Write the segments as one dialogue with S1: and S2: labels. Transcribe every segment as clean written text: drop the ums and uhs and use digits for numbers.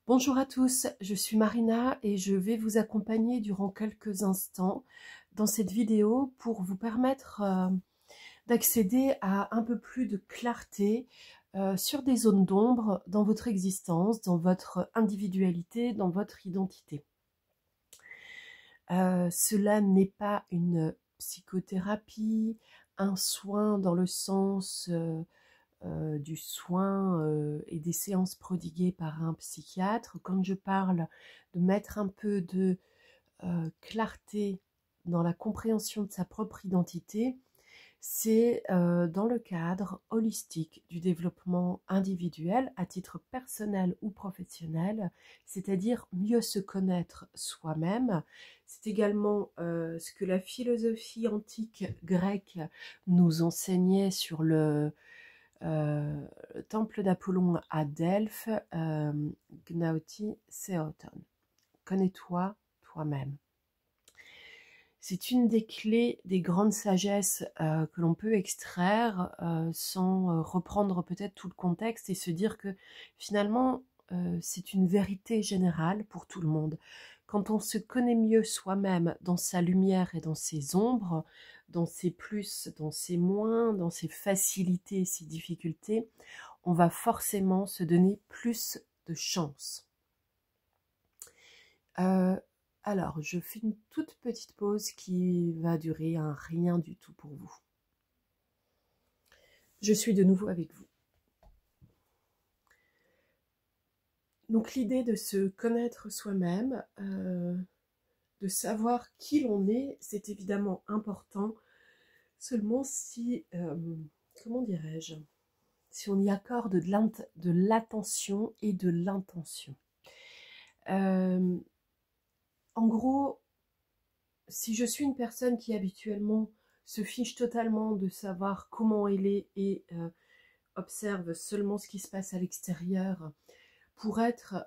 S1: Bonjour à tous, je suis Marina et je vais vous accompagner durant quelques instants dans cette vidéo pour vous permettre d'accéder à un peu plus de clarté sur des zones d'ombre dans votre existence, dans votre individualité, dans votre identité. Cela n'est pas une psychothérapie, un soin dans le sens du soin et des séances prodiguées par un psychiatre. Quand je parle de mettre un peu de clarté dans la compréhension de sa propre identité, c'est dans le cadre holistique du développement individuel à titre personnel ou professionnel, c'est-à-dire mieux se connaître soi-même. C'est également ce que la philosophie antique grecque nous enseignait sur le temple d'Apollon à Delphes, Gnauti Theoton. Connais-toi toi-même. C'est une des clés des grandes sagesses que l'on peut extraire sans reprendre peut-être tout le contexte et se dire que finalement c'est une vérité générale pour tout le monde. Quand on se connaît mieux soi-même dans sa lumière et dans ses ombres, dans ses plus, dans ses moins, dans ses facilités et ses difficultés, on va forcément se donner plus de chance. Alors, je fais une toute petite pause qui va durer un rien du tout pour vous. Je suis de nouveau avec vous. Donc l'idée de se connaître soi-même, de savoir qui l'on est, c'est évidemment important, seulement si, comment dirais-je, si on y accorde de l'attention et de l'intention. En gros, si je suis une personne qui habituellement se fiche totalement de savoir comment elle est et observe seulement ce qui se passe à l'extérieur, pour être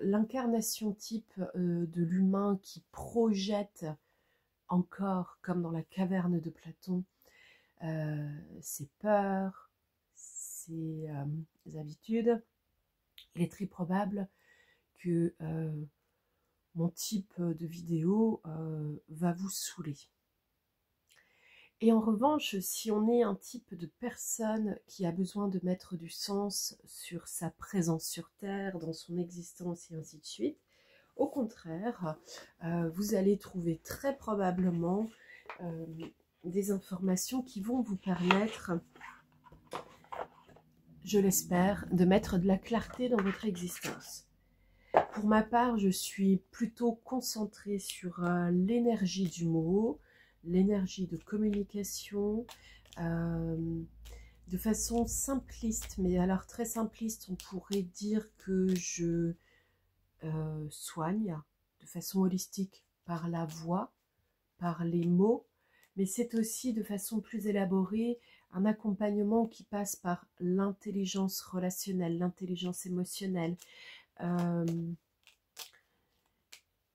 S1: l'incarnation type de l'humain qui projette encore, comme dans la caverne de Platon, ses peurs, ses habitudes, il est très probable que mon type de vidéo va vous saouler. Et en revanche, si on est un type de personne qui a besoin de mettre du sens sur sa présence sur Terre, dans son existence et ainsi de suite, au contraire, vous allez trouver très probablement des informations qui vont vous permettre, je l'espère, de mettre de la clarté dans votre existence. Pour ma part, je suis plutôt concentrée sur l'énergie du mot, l'énergie de communication, de façon simpliste, mais alors très simpliste, on pourrait dire que je soigne de façon holistique par la voix, par les mots, mais c'est aussi de façon plus élaborée un accompagnement qui passe par l'intelligence relationnelle, l'intelligence émotionnelle,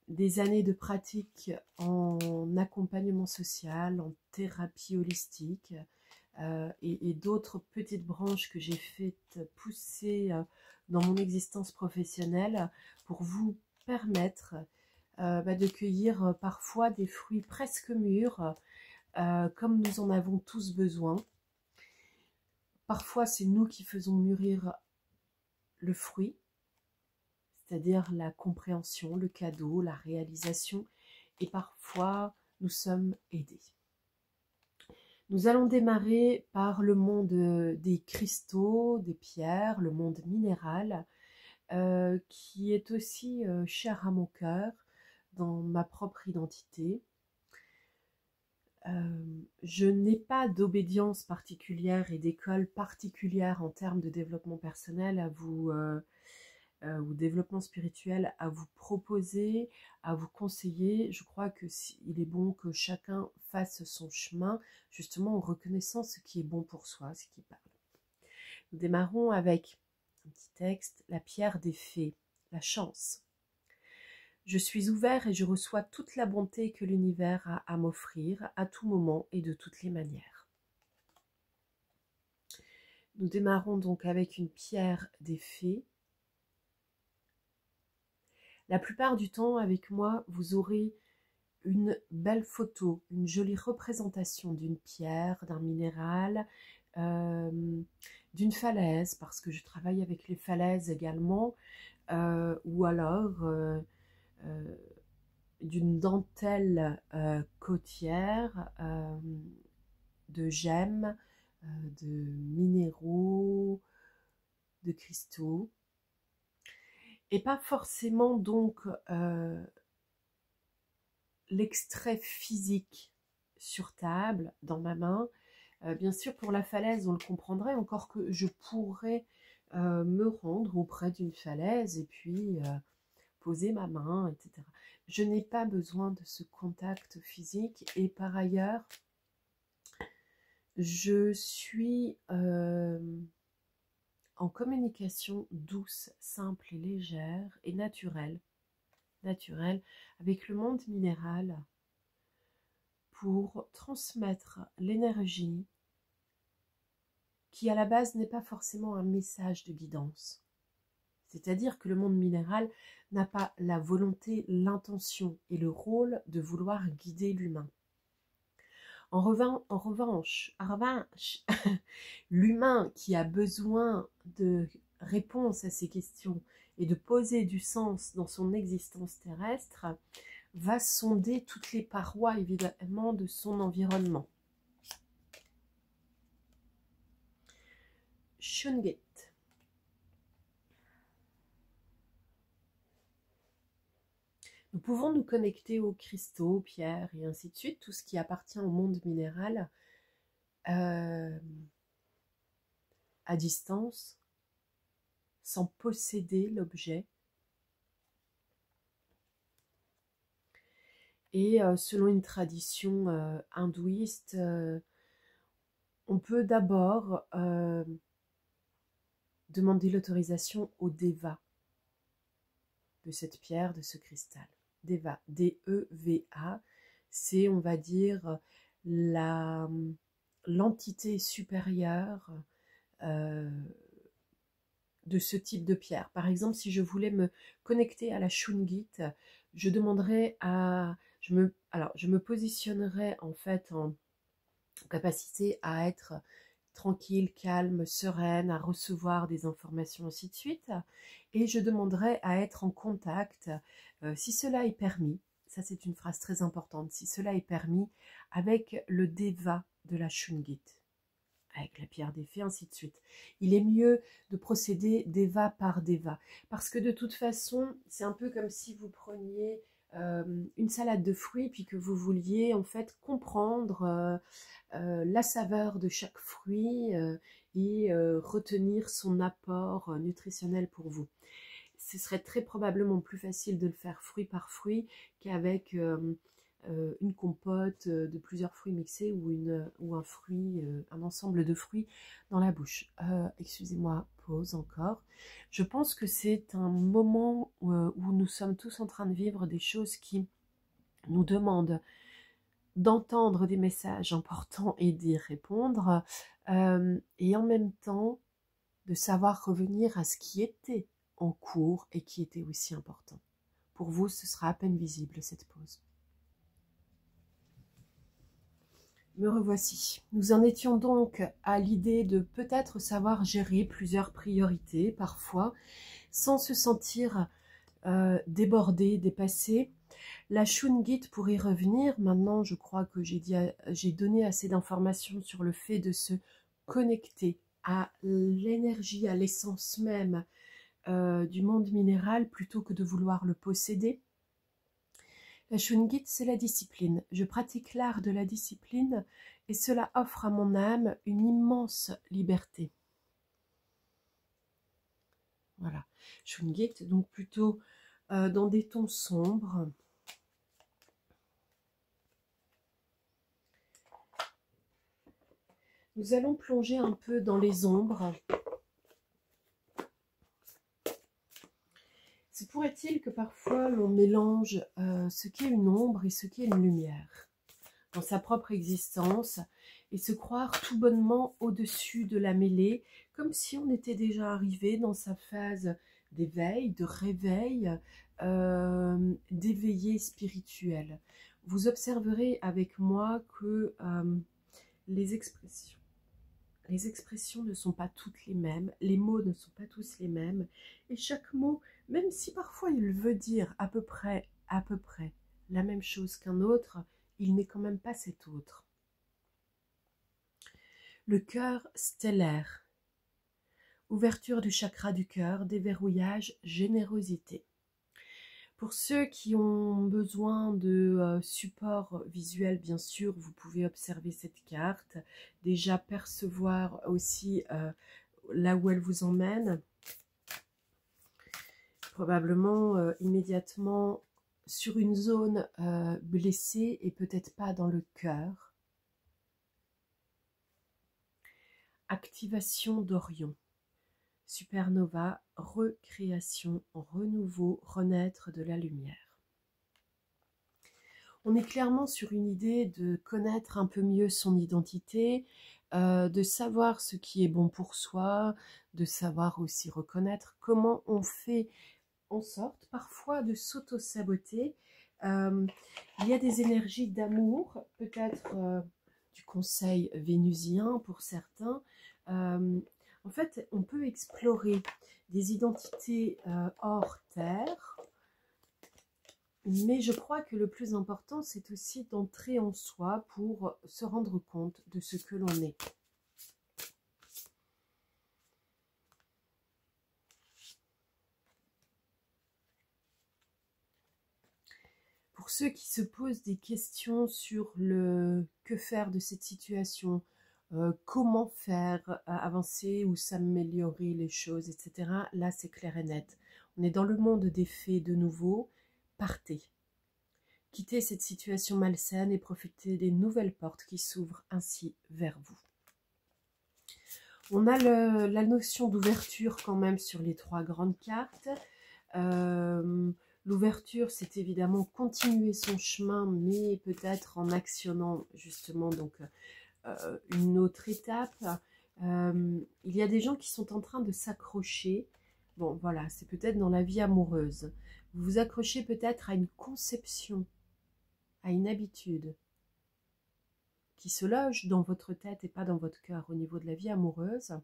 S1: des années de pratique en accompagnement social, en thérapie holistique et d'autres petites branches que j'ai faites pousser dans mon existence professionnelle pour vous permettre de cueillir parfois des fruits presque mûrs comme nous en avons tous besoin. Parfois c'est nous qui faisons mûrir le fruit, c'est-à-dire la compréhension, le cadeau, la réalisation, et parfois nous sommes aidés. Nous allons démarrer par le monde des cristaux, des pierres, le monde minéral, qui est aussi cher à mon cœur dans ma propre identité. Je n'ai pas d'obédience particulière et d'école particulière en termes de développement personnel à vous ou développement spirituel à vous proposer, à vous conseiller. Je crois que il est bon que chacun fasse son chemin, justement en reconnaissant ce qui est bon pour soi, ce qui parle. Nous démarrons avec un petit texte, la pierre des fées, la chance. Je suis ouvert et je reçois toute la bonté que l'univers a à m'offrir à tout moment et de toutes les manières. Nous démarrons donc avec une pierre des fées. La plupart du temps, avec moi, vous aurez une belle photo, une jolie représentation d'une pierre, d'un minéral, d'une falaise, parce que je travaille avec les falaises également, ou alors d'une dentelle côtière, de gemmes, de minéraux, de cristaux, et pas forcément donc l'extrait physique sur table, dans ma main. Bien sûr, pour la falaise, on le comprendrait, encore que je pourrais me rendre auprès d'une falaise et puis poser ma main, etc. Je n'ai pas besoin de ce contact physique, et par ailleurs, je suis en communication douce, simple et légère et naturelle avec le monde minéral pour transmettre l'énergie qui à la base n'est pas forcément un message de guidance. C'est-à-dire que le monde minéral n'a pas la volonté, l'intention et le rôle de vouloir guider l'humain. En revanche, l'humain qui a besoin de réponses à ces questions et de poser du sens dans son existence terrestre va sonder toutes les parois évidemment de son environnement. Shungite. Nous pouvons nous connecter aux cristaux, aux pierres et ainsi de suite, tout ce qui appartient au monde minéral à distance, sans posséder l'objet. Et selon une tradition hindouiste, on peut d'abord demander l'autorisation au Deva de cette pierre, de ce cristal. Deva, D-E-V-A, c'est, on va dire, l'entité supérieure de ce type de pierre. Par exemple, si je voulais me connecter à la Shungite, je demanderais à... je me positionnerais en fait en capacité à être tranquille, calme, sereine, à recevoir des informations, ainsi de suite. Et je demanderai à être en contact, si cela est permis, ça c'est une phrase très importante, si cela est permis, avec le Deva de la Shungite, avec la pierre des fées, ainsi de suite. Il est mieux de procéder Deva par Deva, parce que de toute façon, c'est un peu comme si vous preniez une salade de fruits, puis que vous vouliez en fait comprendre la saveur de chaque fruit et retenir son apport nutritionnel pour vous. Ce serait très probablement plus facile de le faire fruit par fruit qu'avec une compote de plusieurs fruits mixés ou un fruit, un ensemble de fruits dans la bouche. Excusez-moi, pause encore. Je pense que c'est un moment où nous sommes tous en train de vivre des choses qui nous demandent d'entendre des messages importants et d'y répondre, et en même temps de savoir revenir à ce qui était en cours et qui était aussi important. Pour vous, ce sera à peine visible cette pause. Me revoici. Nous en étions donc à l'idée de peut-être savoir gérer plusieurs priorités parfois, sans se sentir débordé, dépassé. La Shungite, pour y revenir, maintenant je crois que j'ai donné assez d'informations sur le fait de se connecter à l'énergie, à l'essence même du monde minéral plutôt que de vouloir le posséder. La Shungite, c'est la discipline. Je pratique l'art de la discipline et cela offre à mon âme une immense liberté. Voilà. Shungite, donc plutôt dans des tons sombres. Nous allons plonger un peu dans les ombres. Se pourrait-il que parfois l'on mélange ce qu'est une ombre et ce qu'est une lumière dans sa propre existence et se croire tout bonnement au-dessus de la mêlée, comme si on était déjà arrivé dans sa phase d'éveil, de réveil, d'éveillé spirituel. Vous observerez avec moi que les expressions ne sont pas toutes les mêmes, les mots ne sont pas tous les mêmes, et chaque mot, même si parfois il veut dire à peu près la même chose qu'un autre, il n'est quand même pas cet autre. Le cœur stellaire. Ouverture du chakra du cœur, déverrouillage, générosité. Pour ceux qui ont besoin de support visuel, bien sûr, vous pouvez observer cette carte, déjà percevoir aussi là où elle vous emmène. Probablement immédiatement sur une zone blessée et peut-être pas dans le cœur. Activation d'Orion. Supernova, recréation, renouveau, renaître de la lumière. On est clairement sur une idée de connaître un peu mieux son identité, de savoir ce qui est bon pour soi, de savoir aussi reconnaître comment on fait en sorte parfois de s'auto-saboter. Il y a des énergies d'amour, peut-être du conseil vénusien pour certains. En fait, on peut explorer des identités hors terre, mais je crois que le plus important, c'est aussi d'entrer en soi pour se rendre compte de ce que l'on est. Pour ceux qui se posent des questions sur le que faire de cette situation, comment faire avancer ou s'améliorer les choses, etc. Là, c'est clair et net. On est dans le monde des faits de nouveau. Partez. Quittez cette situation malsaine et profitez des nouvelles portes qui s'ouvrent ainsi vers vous. On a la notion d'ouverture quand même sur les trois grandes cartes. L'ouverture, c'est évidemment continuer son chemin, mais peut-être en actionnant justement donc une autre étape. Il y a des gens qui sont en train de s'accrocher. Bon, voilà, c'est peut-être dans la vie amoureuse. Vous vous accrochez peut-être à une conception, à une habitude qui se loge dans votre tête et pas dans votre cœur au niveau de la vie amoureuse.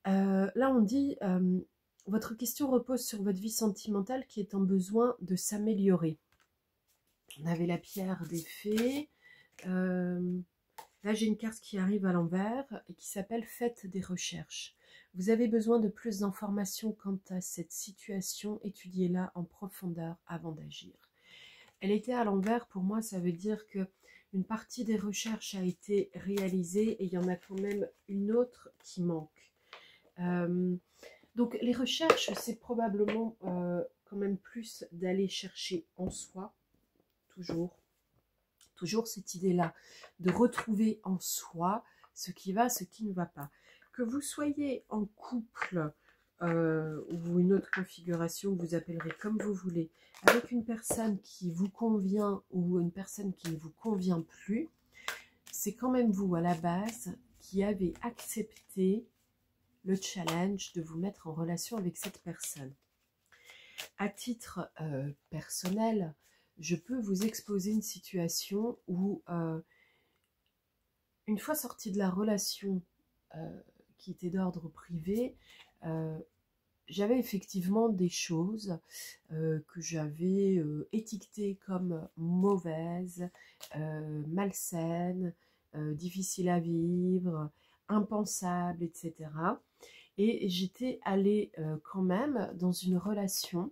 S1: Là, on dit, votre question repose sur votre vie sentimentale qui est en besoin de s'améliorer. On avait la pierre des fées. Là, j'ai une carte qui arrive à l'envers et qui s'appelle « Faites des recherches ». Vous avez besoin de plus d'informations quant à cette situation, étudiez-la en profondeur avant d'agir. Elle était à l'envers, pour moi, ça veut dire que une partie des recherches a été réalisée et il y en a quand même une autre qui manque. Donc les recherches, c'est probablement quand même plus d'aller chercher en soi, toujours cette idée-là, de retrouver en soi ce qui va, ce qui ne va pas. Que vous soyez en couple ou une autre configuration que vous appellerez comme vous voulez, avec une personne qui vous convient ou une personne qui ne vous convient plus, c'est quand même vous à la base qui avez accepté le challenge de vous mettre en relation avec cette personne. À titre personnel, je peux vous exposer une situation où, une fois sortie de la relation qui était d'ordre privé, j'avais effectivement des choses que j'avais étiquetées comme mauvaises, malsaines, difficiles à vivre, impensables, etc. Et j'étais allée quand même dans une relation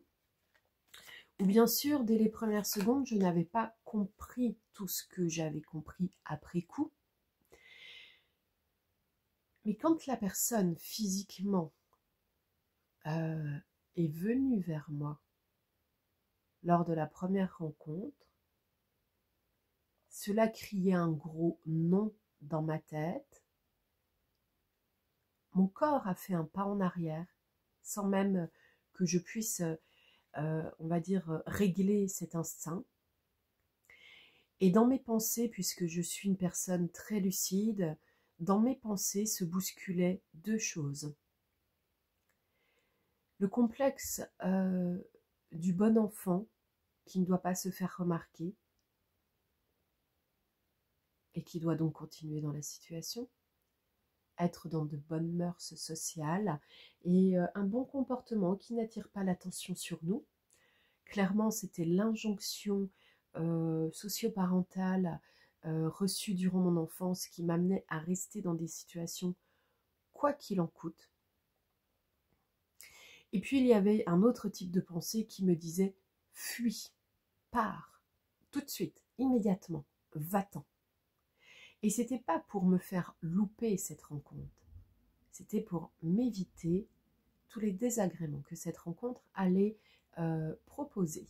S1: où bien sûr, dès les premières secondes, je n'avais pas compris tout ce que j'avais compris après coup. Mais quand la personne physiquement est venue vers moi lors de la première rencontre, cela criait un gros non dans ma tête. Mon corps a fait un pas en arrière, sans même que je puisse, on va dire, régler cet instinct. Et dans mes pensées, puisque je suis une personne très lucide, dans mes pensées se bousculaient deux choses. Le complexe du bon enfant qui ne doit pas se faire remarquer et qui doit donc continuer dans la situation, être dans de bonnes mœurs sociales et un bon comportement qui n'attire pas l'attention sur nous. Clairement, c'était l'injonction socio-parentale reçue durant mon enfance qui m'amenait à rester dans des situations quoi qu'il en coûte. Et puis il y avait un autre type de pensée qui me disait « fuis, pars, tout de suite, immédiatement, va-t'en ». Et c'était pas pour me faire louper cette rencontre, c'était pour m'éviter tous les désagréments que cette rencontre allait proposer.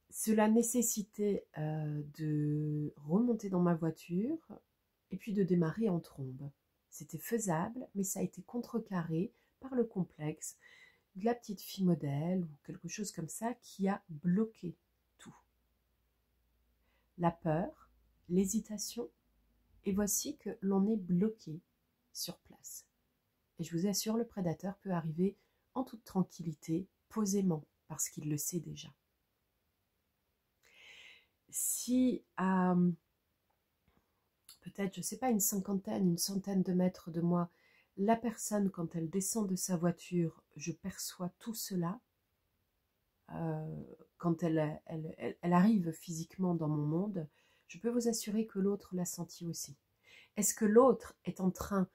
S1: Cela nécessitait de remonter dans ma voiture et puis de démarrer en trombe. C'était faisable, mais ça a été contrecarré par le complexe de la petite fille modèle ou quelque chose comme ça qui a bloqué tout. La peur, l'hésitation, et voici que l'on est bloqué sur place. Et je vous assure, le prédateur peut arriver en toute tranquillité, posément, parce qu'il le sait déjà. Si à peut-être, je ne sais pas, une centaine de mètres de moi, la personne, quand elle descend de sa voiture, je perçois tout cela, quand elle arrive physiquement dans mon monde, je peux vous assurer que l'autre l'a senti aussi. Est-ce que l'autre est en train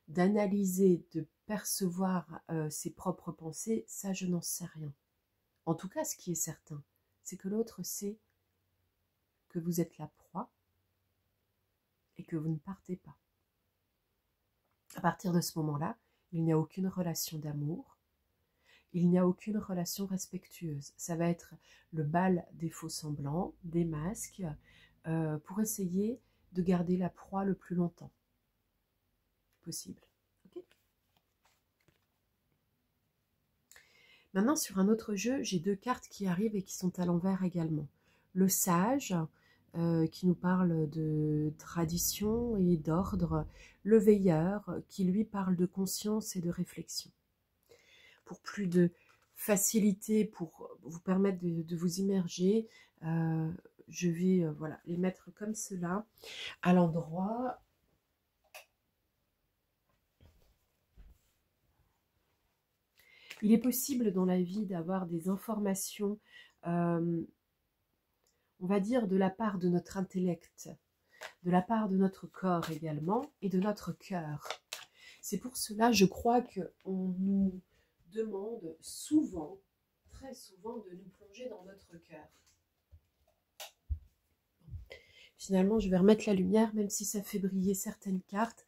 S1: d'analyser, de percevoir ses propres pensées? Ça, je n'en sais rien. En tout cas, ce qui est certain, c'est que l'autre sait que vous êtes la proie et que vous ne partez pas. À partir de ce moment-là, il n'y a aucune relation d'amour, il n'y a aucune relation respectueuse. Ça va être le bal des faux-semblants, des masques, pour essayer de garder la proie le plus longtemps possible. Okay. Maintenant, sur un autre jeu, j'ai deux cartes qui arrivent et qui sont à l'envers également. Le sage, qui nous parle de tradition et d'ordre. Le veilleur, qui lui parle de conscience et de réflexion. Pour plus de facilité, pour vous permettre de vous immerger, je vais voilà, les mettre comme cela, à l'endroit. Il est possible dans la vie d'avoir des informations, on va dire, de la part de notre intellect, de la part de notre corps également, et de notre cœur. C'est pour cela, je crois, qu'on nous demande souvent, très souvent, de nous plonger dans notre cœur. Finalement, je vais remettre la lumière, même si ça fait briller certaines cartes.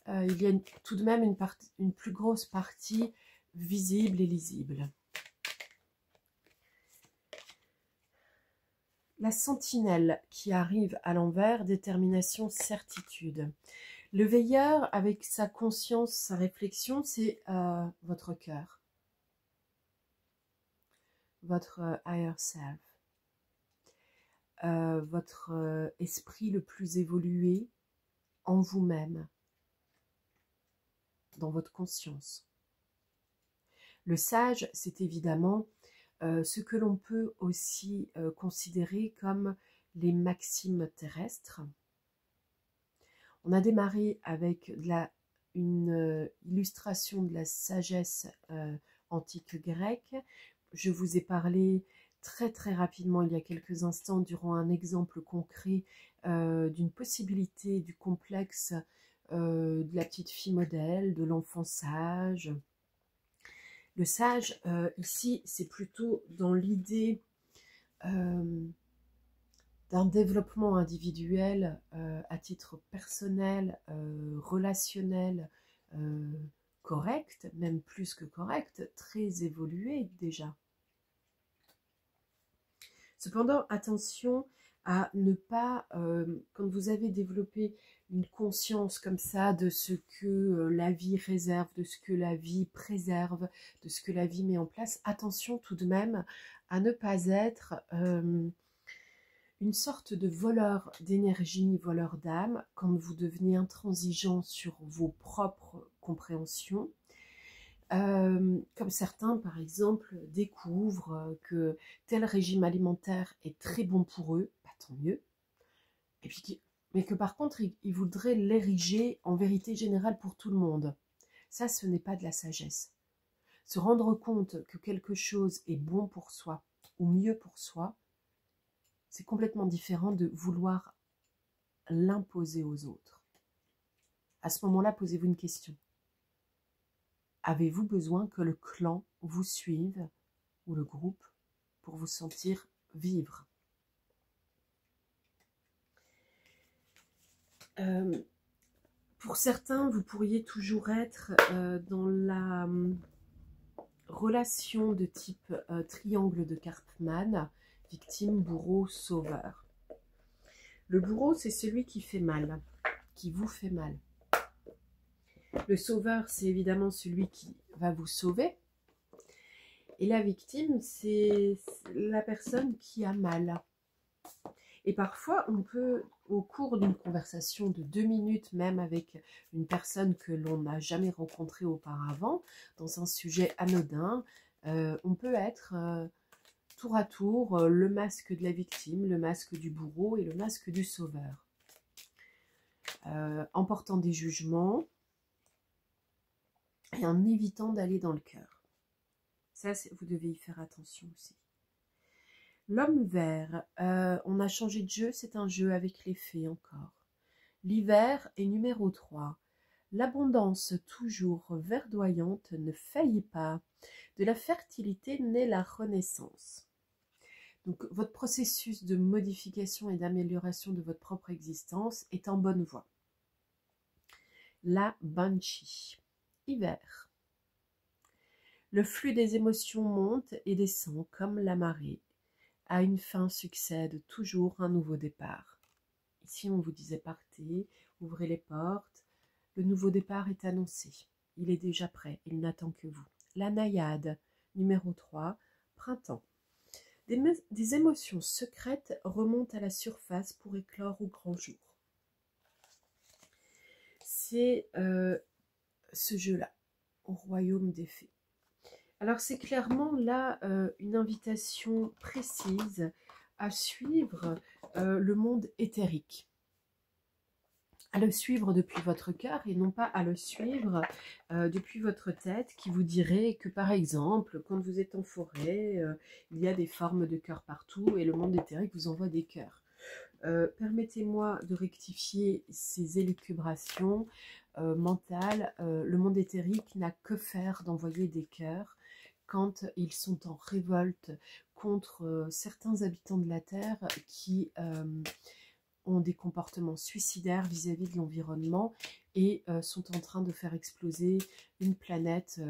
S1: Il y a tout de même une plus grosse partie visible et lisible. La sentinelle qui arrive à l'envers, détermination, certitude. Le veilleur, avec sa conscience, sa réflexion, c'est votre cœur, votre higher self, votre esprit le plus évolué en vous-même, dans votre conscience. Le sage, c'est évidemment ce que l'on peut aussi considérer comme les maximes terrestres. On a démarré avec une illustration de la sagesse antique grecque. Je vous ai parlé très très rapidement il y a quelques instants durant un exemple concret d'une possibilité du complexe de la petite fille modèle, de l'enfant sage. Le sage, ici, c'est plutôt dans l'idée d'un développement individuel à titre personnel, relationnel, correct, même plus que correct, très évolué déjà. Cependant, attention à ne pas, quand vous avez développé une conscience comme ça de ce que la vie réserve, de ce que la vie préserve, de ce que la vie met en place, attention tout de même à ne pas être une sorte de voleur d'énergie, voleur d'âme, quand vous devenez intransigeant sur vos propres compréhensions. Comme certains, par exemple, découvrent que tel régime alimentaire est très bon pour eux, bah, tant mieux. Et puis, mais que par contre, ils voudraient l'ériger en vérité générale pour tout le monde. Ça, ce n'est pas de la sagesse. Se rendre compte que quelque chose est bon pour soi ou mieux pour soi, c'est complètement différent de vouloir l'imposer aux autres. À ce moment-là, posez-vous une question. Avez-vous besoin que le clan vous suive ou le groupe pour vous sentir vivre? Pour certains, vous pourriez toujours être dans la relation de type triangle de Karpman, victime, bourreau, sauveur. Le bourreau, c'est celui qui fait mal, qui vous fait mal. Le sauveur, c'est évidemment celui qui va vous sauver. Et la victime, c'est la personne qui a mal. Et parfois, on peut, au cours d'une conversation de 2 minutes, même avec une personne que l'on n'a jamais rencontrée auparavant, dans un sujet anodin, on peut être tour à tour le masque de la victime, le masque du bourreau et le masque du sauveur. En portant des jugements et en évitant d'aller dans le cœur. Ça, vous devez y faire attention aussi. L'homme vert, on a changé de jeu, c'est un jeu avec les fées encore. L'hiver est numéro 3. L'abondance toujours verdoyante ne faillit pas. De la fertilité naît la renaissance. Donc votre processus de modification et d'amélioration de votre propre existence est en bonne voie. La Banshee. Hiver. Le flux des émotions monte et descend comme la marée. À une fin succède toujours un nouveau départ. Ici, on vous disait partez, ouvrez les portes. Le nouveau départ est annoncé. Il est déjà prêt, il n'attend que vous. La naïade, numéro 3, printemps. Des émotions secrètes remontent à la surface pour éclore au grand jour. C'est ce jeu-là, au royaume des fées. Alors c'est clairement là une invitation précise à suivre le monde éthérique. À le suivre depuis votre cœur et non pas à le suivre depuis votre tête qui vous dirait que par exemple, quand vous êtes en forêt, il y a des formes de cœurs partout et le monde éthérique vous envoie des cœurs. Permettez-moi de rectifier ces élucubrations mentales. Le monde éthérique n'a que faire d'envoyer des cœurs quand ils sont en révolte contre certains habitants de la Terre qui ont des comportements suicidaires vis-à-vis de l'environnement et sont en train de faire exploser une planète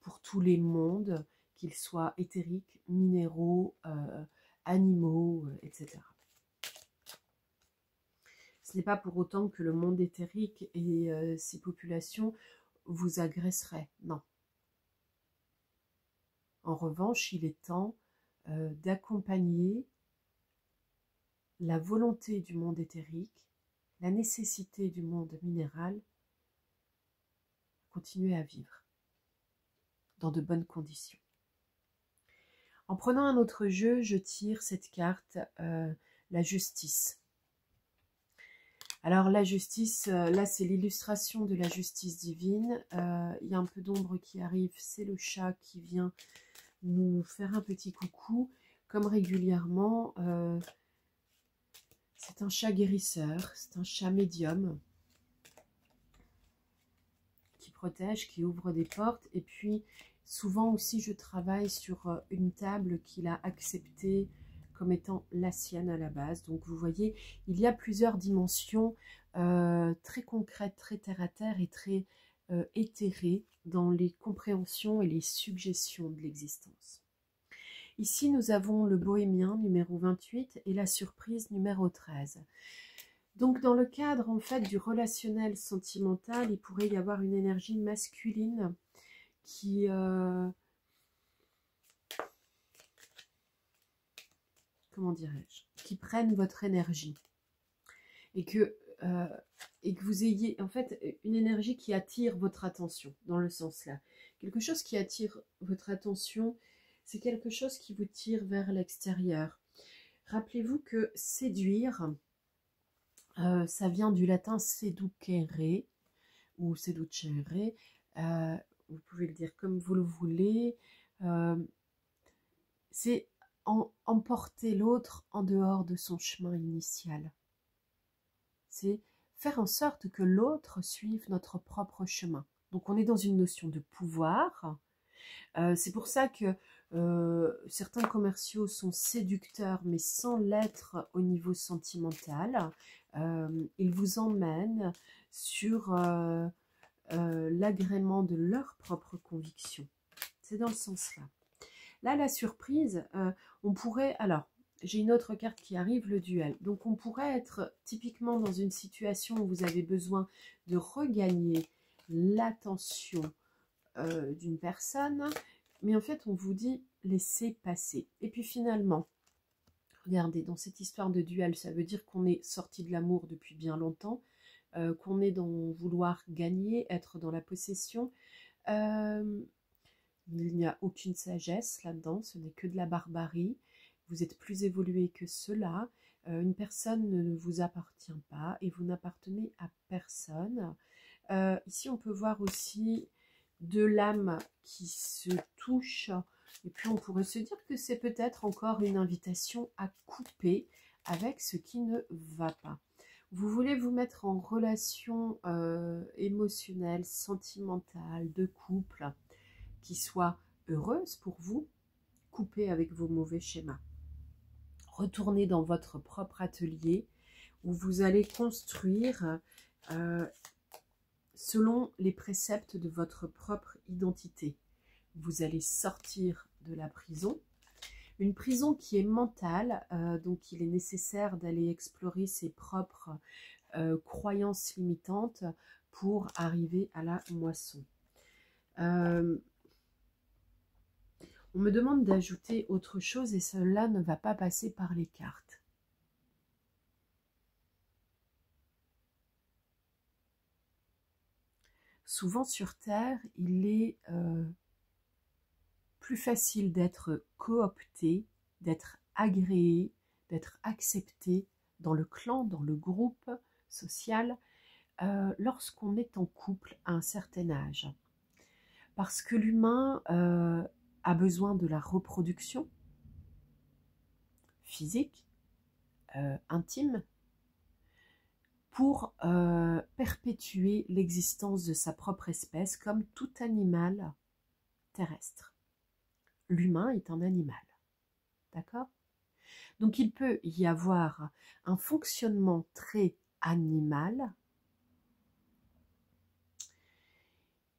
S1: pour tous les mondes, qu'ils soient éthériques, minéraux, animaux, etc. Ce n'est pas pour autant que le monde éthérique et ses populations vous agresseraient, non. En revanche, il est temps d'accompagner la volonté du monde éthérique, la nécessité du monde minéral, continuer à vivre dans de bonnes conditions. En prenant un autre jeu, je tire cette carte, la justice. Alors la justice, là c'est l'illustration de la justice divine. Il y a un peu d'ombre qui arrive, c'est le chat qui vient nous faire un petit coucou, comme régulièrement. C'est un chat guérisseur, c'est un chat médium qui protège, qui ouvre des portes. Et puis souvent aussi je travaille sur une table qu'il a acceptée comme étant la sienne à la base. Donc vous voyez, il y a plusieurs dimensions très concrètes, très terre à terre et très éthérées dans les compréhensions et les suggestions de l'existence. Ici, nous avons le bohémien numéro 28 et la surprise numéro 13. Donc, dans le cadre, en fait, du relationnel sentimental, il pourrait y avoir une énergie masculine qui... comment dirais-je, qui prennent votre énergie et que vous ayez en fait une énergie qui attire votre attention dans le sens là, quelque chose qui attire votre attention, c'est quelque chose qui vous tire vers l'extérieur. Rappelez-vous que séduire, ça vient du latin seducere ou seducere, vous pouvez le dire comme vous le voulez, c'est emporter l'autre en dehors de son chemin initial. C'est faire en sorte que l'autre suive notre propre chemin. Donc on est dans une notion de pouvoir. C'est pour ça que certains commerciaux sont séducteurs, mais sans l'être au niveau sentimental. Ils vous emmènent sur l'agrément de leurs propres convictions. C'est dans le sens là. Là, la surprise, on pourrait... Alors, j'ai une autre carte qui arrive, le duel. Donc, on pourrait être typiquement dans une situation où vous avez besoin de regagner l'attention d'une personne, mais en fait, on vous dit laissez passer. Et puis finalement, regardez, dans cette histoire de duel, ça veut dire qu'on est sorti de l'amour depuis bien longtemps, qu'on est dans vouloir gagner, être dans la possession. Il n'y a aucune sagesse là-dedans, ce n'est que de la barbarie. Vous êtes plus évolué que cela. Une personne ne vous appartient pas et vous n'appartenez à personne. Ici, on peut voir aussi de l'âme qui se touche. Et puis, on pourrait se dire que c'est peut-être encore une invitation à couper avec ce qui ne va pas. Vous voulez vous mettre en relation émotionnelle, sentimentale, de couple, qui soit heureuse pour vous, coupez avec vos mauvais schémas. Retournez dans votre propre atelier où vous allez construire selon les préceptes de votre propre identité. Vous allez sortir de la prison, une prison qui est mentale, donc il est nécessaire d'aller explorer ses propres croyances limitantes pour arriver à la moisson. On me demande d'ajouter autre chose et cela ne va pas passer par les cartes. Souvent sur Terre, il est plus facile d'être coopté, d'être agréé, d'être accepté dans le clan, dans le groupe social, lorsqu'on est en couple à un certain âge. Parce que l'humain a besoin de la reproduction physique, intime, pour perpétuer l'existence de sa propre espèce comme tout animal terrestre. L'humain est un animal, d'accord? Donc il peut y avoir un fonctionnement très animal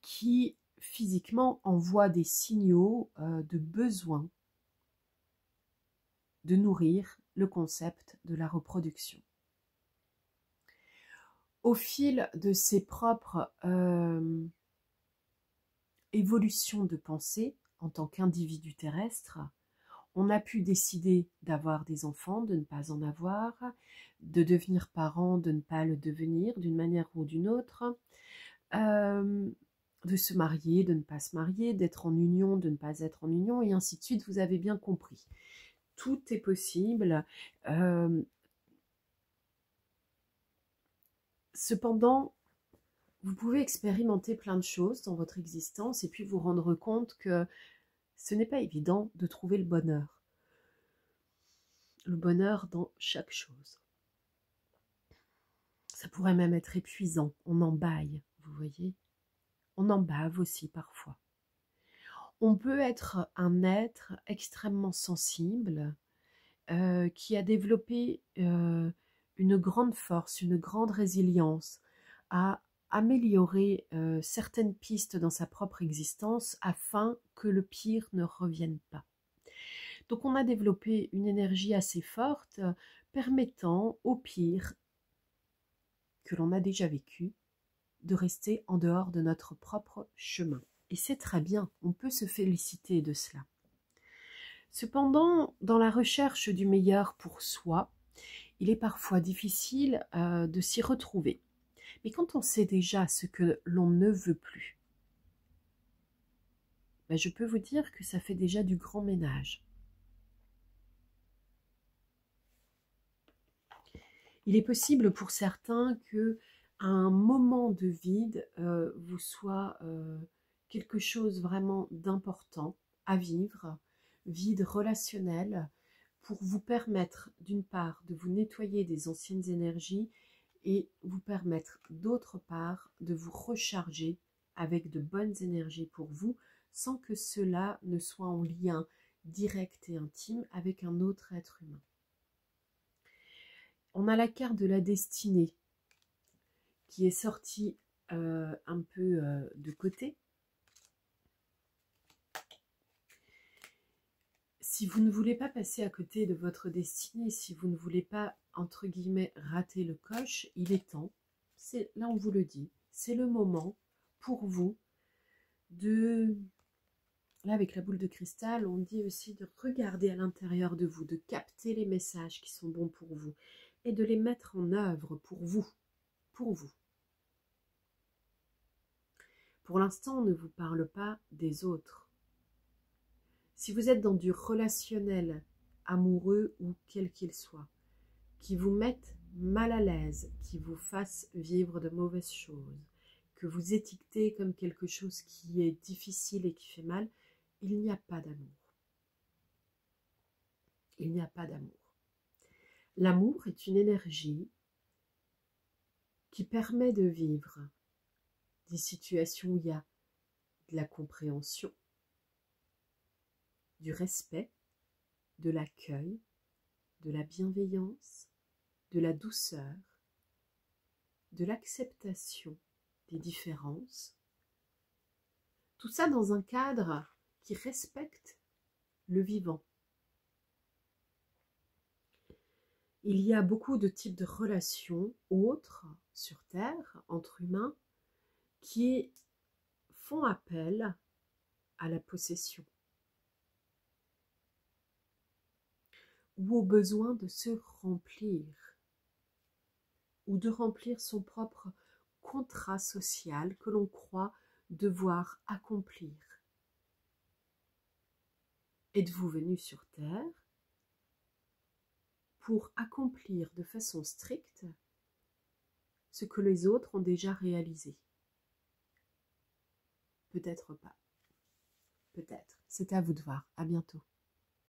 S1: qui physiquement envoie des signaux de besoin de nourrir le concept de la reproduction. Au fil de ses propres évolutions de pensée en tant qu'individu terrestre, on a pu décider d'avoir des enfants, de ne pas en avoir, de devenir parent, de ne pas le devenir d'une manière ou d'une autre, de se marier, de ne pas se marier, d'être en union, de ne pas être en union, et ainsi de suite, vous avez bien compris. Tout est possible. Cependant, vous pouvez expérimenter plein de choses dans votre existence et puis vous rendre compte que ce n'est pas évident de trouver le bonheur. Le bonheur dans chaque chose. Ça pourrait même être épuisant. On en bâille, vous voyez. On en bave aussi parfois. On peut être un être extrêmement sensible qui a développé une grande force, une grande résilience à améliorer certaines pistes dans sa propre existence afin que le pire ne revienne pas. Donc on a développé une énergie assez forte permettant au pire que l'on a déjà vécu de rester en dehors de notre propre chemin. Et c'est très bien, on peut se féliciter de cela. Cependant, dans la recherche du meilleur pour soi, il est parfois difficile de s'y retrouver. Mais quand on sait déjà ce que l'on ne veut plus, ben, je peux vous dire que ça fait déjà du grand ménage. Il est possible pour certains que un moment de vide vous soit quelque chose vraiment d'important à vivre, vide relationnel, pour vous permettre d'une part de vous nettoyer des anciennes énergies et vous permettre d'autre part de vous recharger avec de bonnes énergies pour vous sans que cela ne soit en lien direct et intime avec un autre être humain. On a la carte de la destinée qui est sortie un peu de côté. Si vous ne voulez pas passer à côté de votre destinée, si vous ne voulez pas, entre guillemets, rater le coche, il est temps, là on vous le dit, c'est le moment pour vous de... Là, avec la boule de cristal, on dit aussi de regarder à l'intérieur de vous, de capter les messages qui sont bons pour vous et de les mettre en œuvre pour vous, pour vous. Pour l'instant, on ne vous parle pas des autres. Si vous êtes dans du relationnel amoureux ou quel qu'il soit, qui vous mette mal à l'aise, qui vous fasse vivre de mauvaises choses, que vous étiquetez comme quelque chose qui est difficile et qui fait mal, il n'y a pas d'amour. Il n'y a pas d'amour. L'amour est une énergie qui permet de vivre des situations où il y a de la compréhension, du respect, de l'accueil, de la bienveillance, de la douceur, de l'acceptation des différences. Tout ça dans un cadre qui respecte le vivant. Il y a beaucoup de types de relations autres sur Terre, entre humains, qui font appel à la possession ou au besoin de se remplir ou de remplir son propre contrat social que l'on croit devoir accomplir. Êtes-vous venu sur Terre pour accomplir de façon stricte ce que les autres ont déjà réalisé? Peut-être pas. Peut-être. C'est à vous de voir. À bientôt.